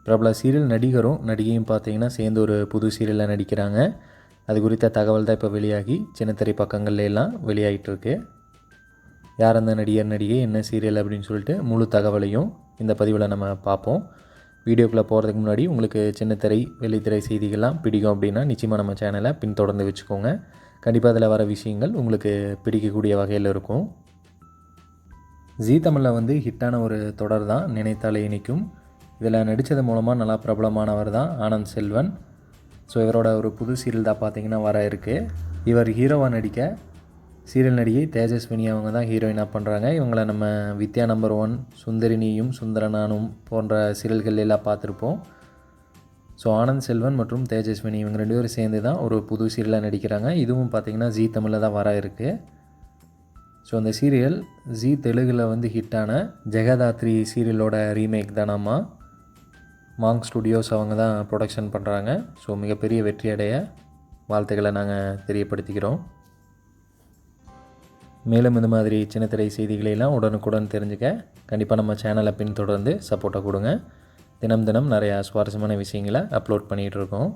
பிரபல சீரியல் நடிகரும் நடிகையும் பார்த்தீங்கன்னா சேர்ந்து ஒரு புது சீரியலில் நடிக்கிறாங்க. அது குறித்த தகவல் தான் இப்போ வெளியாகி சின்னத்திரை பக்கங்கள்ல எல்லாம் வெளியாகிட்டுருக்கு. யார் அந்த நடிகர் நடிகை, என்ன சீரியல் அப்படின்னு சொல்லிட்டு முழு தகவலையும் இந்த பதிவில் நம்ம பார்ப்போம். வீடியோக்குள்ளே போகிறதுக்கு முன்னாடி உங்களுக்கு சின்னத்திரை வெள்ளித்திரை செய்திகள்லாம் பிடிக்கும் அப்படின்னா நிச்சயமாக நம்ம சேனலை பின்தொடர்ந்து வச்சுக்கோங்க. கண்டிப்பாக அதில் வர விஷயங்கள் உங்களுக்கு பிடிக்கக்கூடிய வகையில் இருக்கும். ஜீ தமிழில் வந்து ஹிட்டான ஒரு தொடர் தான் நினைத்தாலே இனிக்கும். இதில் நடித்தது மூலமாக நல்லா பிரபலமானவர் தான் ஆனந்த் செல்வன். ஸோ இவரோட ஒரு புது சீரியல் தான் பார்த்திங்கன்னா வர இருக்குது. இவர் ஹீரோவாக நடிக்க சீரியல் நடிகை தேஜஸ்வினி அவங்க தான் ஹீரோயினாக பண்ணுறாங்க. இவங்களை நம்ம வித்யா நம்பர் 1, சுந்தரினியும் சுந்தரனானும் போன்ற சீரியல்கள் எல்லாம் பார்த்துருப்போம். ஸோ ஆனந்த் செல்வன் மற்றும் தேஜஸ்வினி இவங்க 2 பேரும் சேர்ந்து தான் ஒரு புது சீரியலாக நடிக்கிறாங்க. இதுவும் பார்த்திங்கன்னா ஜீ தமிழில் தான் வர இருக்குது. ஸோ அந்த சீரியல் ஜீ தெலுங்கில் வந்து ஹிட்டான ஜெகதாத்ரி சீரியலோட ரீமேக் தானாமா. மாங் ஸ்டுடியோஸ் அவங்க தான் ப்ரொடக்ஷன் பண்ணுறாங்க. ஸோ மிகப்பெரிய வெற்றி அடைய வாழ்த்துக்களை நாங்கள் தெரியப்படுத்திக்கிறோம். மேலும் இந்த மாதிரி சின்னத்திரை செய்திகளெல்லாம் உடனுக்குடன் தெரிஞ்சுக்க கண்டிப்பாக நம்ம சேனலை பின்தொடர்ந்து சப்போர்ட்டை கொடுங்க. தினம் தினம் நிறையா சுவாரஸ்யமான விஷயங்களை அப்லோட் பண்ணிகிட்ருக்கோம்.